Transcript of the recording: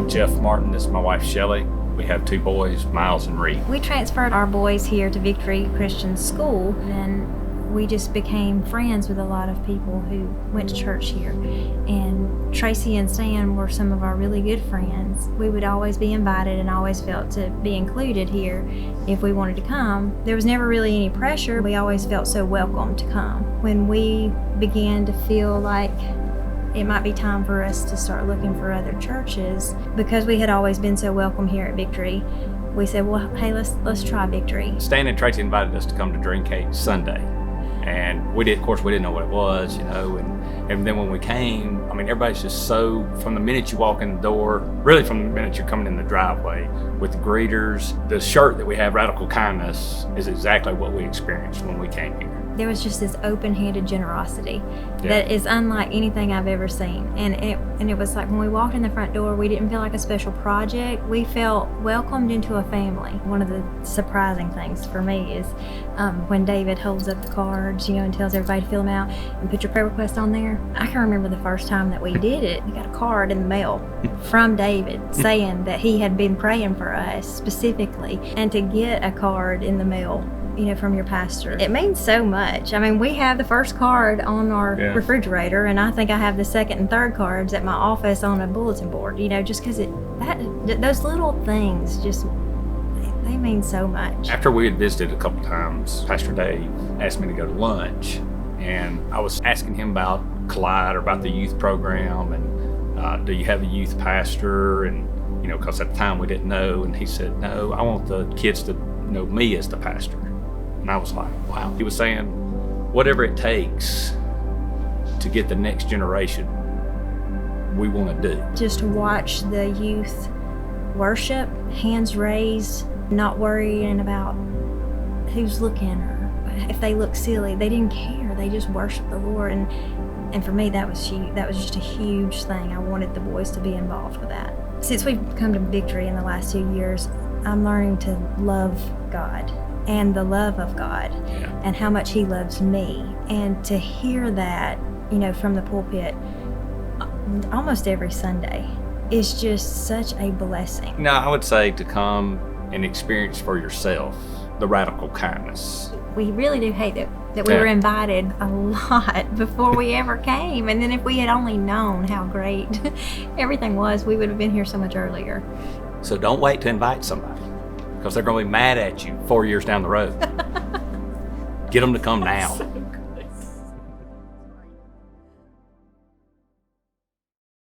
I'm Jeff Martin. This is my wife, Shelly. We have 2 boys, Miles and Reed. We transferred our boys here to Victory Christian School, and we just became friends with a lot of people who went to church here. And Tracy and Stan were some of our really good friends. We would always be invited and always felt to be included here if we wanted to come. There was never really any pressure. We always felt so welcome to come. When we began to feel like it might be time for us to start looking for other churches, because we had always been so welcome here at Victory, we said, well, hey, let's try Victory. Stan and Tracy invited us to come to Dream Cake Sunday. And we didn't know what it was, and then when we came, everybody's just so, from the minute you walk in the door, really from the minute you're coming in the driveway, with the greeters, the shirt that we have, Radical Kindness, is exactly what we experienced when we came here. There was just this open-handed generosity that is unlike anything I've ever seen. And it was like when we walked in the front door, we didn't feel like a special project. We felt welcomed into a family. One of the surprising things for me is when David holds up the cards, and tells everybody to fill them out and put your prayer request on there. I can remember the first time that we did it. We got a card in the mail from David saying that he had been praying for us specifically, and to get a card in the mail from your pastor, it means so much. We have the first card on our refrigerator, and I think I have the second and third cards at my office on a bulletin board, just because those little things they mean so much. After we had visited a couple times, Pastor Dave asked me to go to lunch, and I was asking him about Collide or about the youth program, and do you have a youth pastor? And because at the time we didn't know, and he said, no, I want the kids to know me as the pastor. And I was like, wow. He was saying, whatever it takes to get the next generation, we want to do. Just to watch the youth worship, hands raised, not worrying about who's looking or if they look silly. They didn't care. They just worshiped the Lord. And for me, that was huge. That was just a huge thing. I wanted the boys to be involved with that. Since we've come to Victory in the last 2 years, I'm learning to love God and the love of God and how much He loves me. And to hear that, from the pulpit almost every Sunday is just such a blessing. Now, I would say to come and experience for yourself the radical kindness. We really do hate that we were invited a lot before we ever came. And then if we had only known how great everything was, we would have been here so much earlier. So don't wait to invite somebody, because they're going to be mad at you 4 years down the road. Get them to come now.